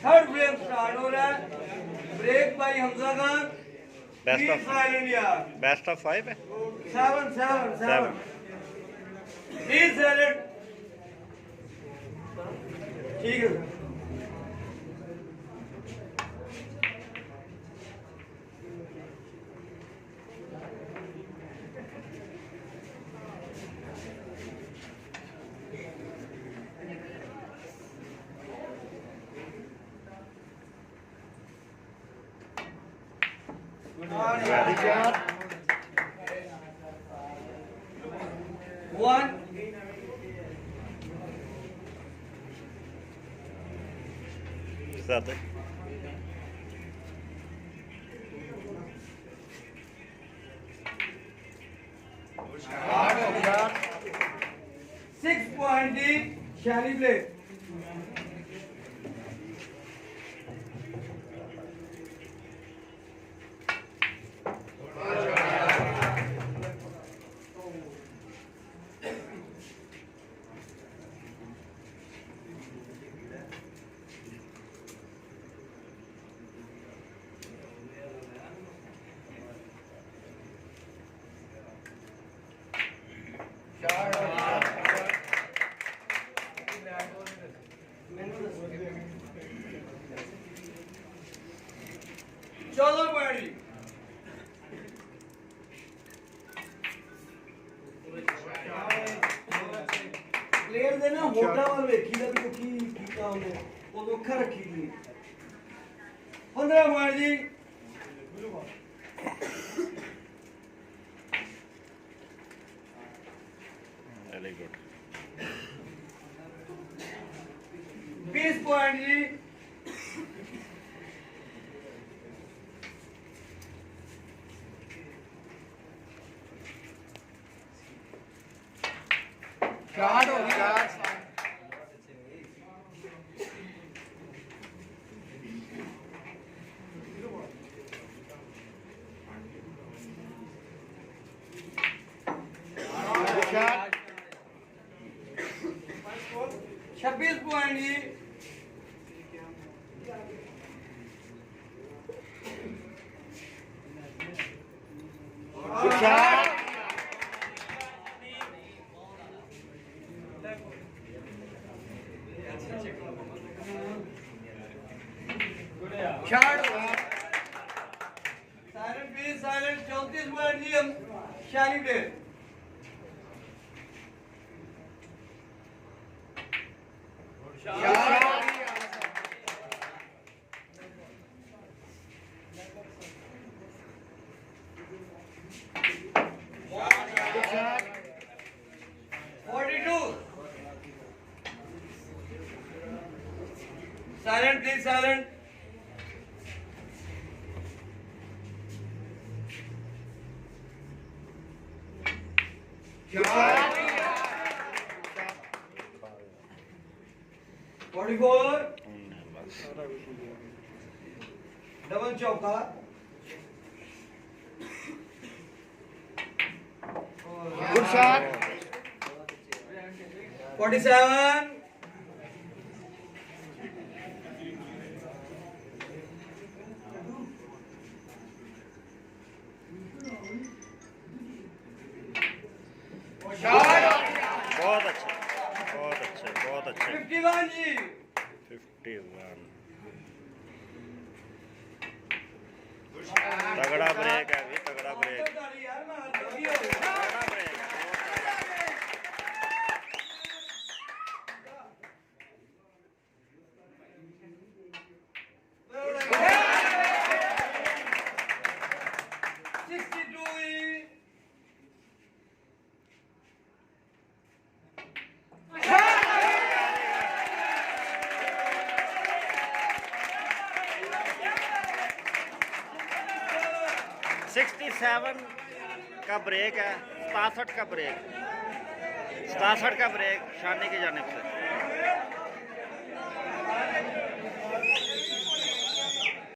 Third break start हो रहा है। Break by Hamza Khan. Best of silent यार। बेस्ट ऑफ 5 है। 7 7 7 प्लीज साइलेंट। ठीक है। Very good. 1 7 6 पॉइंट दी शैली प्लेट। चलो पॉइंट प्लेयर दे ना होटा वाल वेखी दा भी की कीता ਉਹਨੇ ਉਹ ਅੱਖਾਂ ਰੱਖੀ ਦੀ 15 पॉइंट जी। Very good. 20 पॉइंट जी। स्टार्ट हो गया। शॉट 26 पॉइंट जी। Shot shot silent please silent. 34 point जी हम शैली plate. Shot 42 silent please silent. Shot 44 बस डबल चौका। गुड शॉट 47 बहुत अच्छे बहुत अच्छे बहुत अच्छे। 51 जी। 51 तगड़ा ब्रेक है भी तगड़ा ब्रेक। यार मार जल्दी हो गया। तगड़ा ब्रेक है। 67 का ब्रेक है, 67 का ब्रेक, 67 का ब्रेक शानी की जानिब से।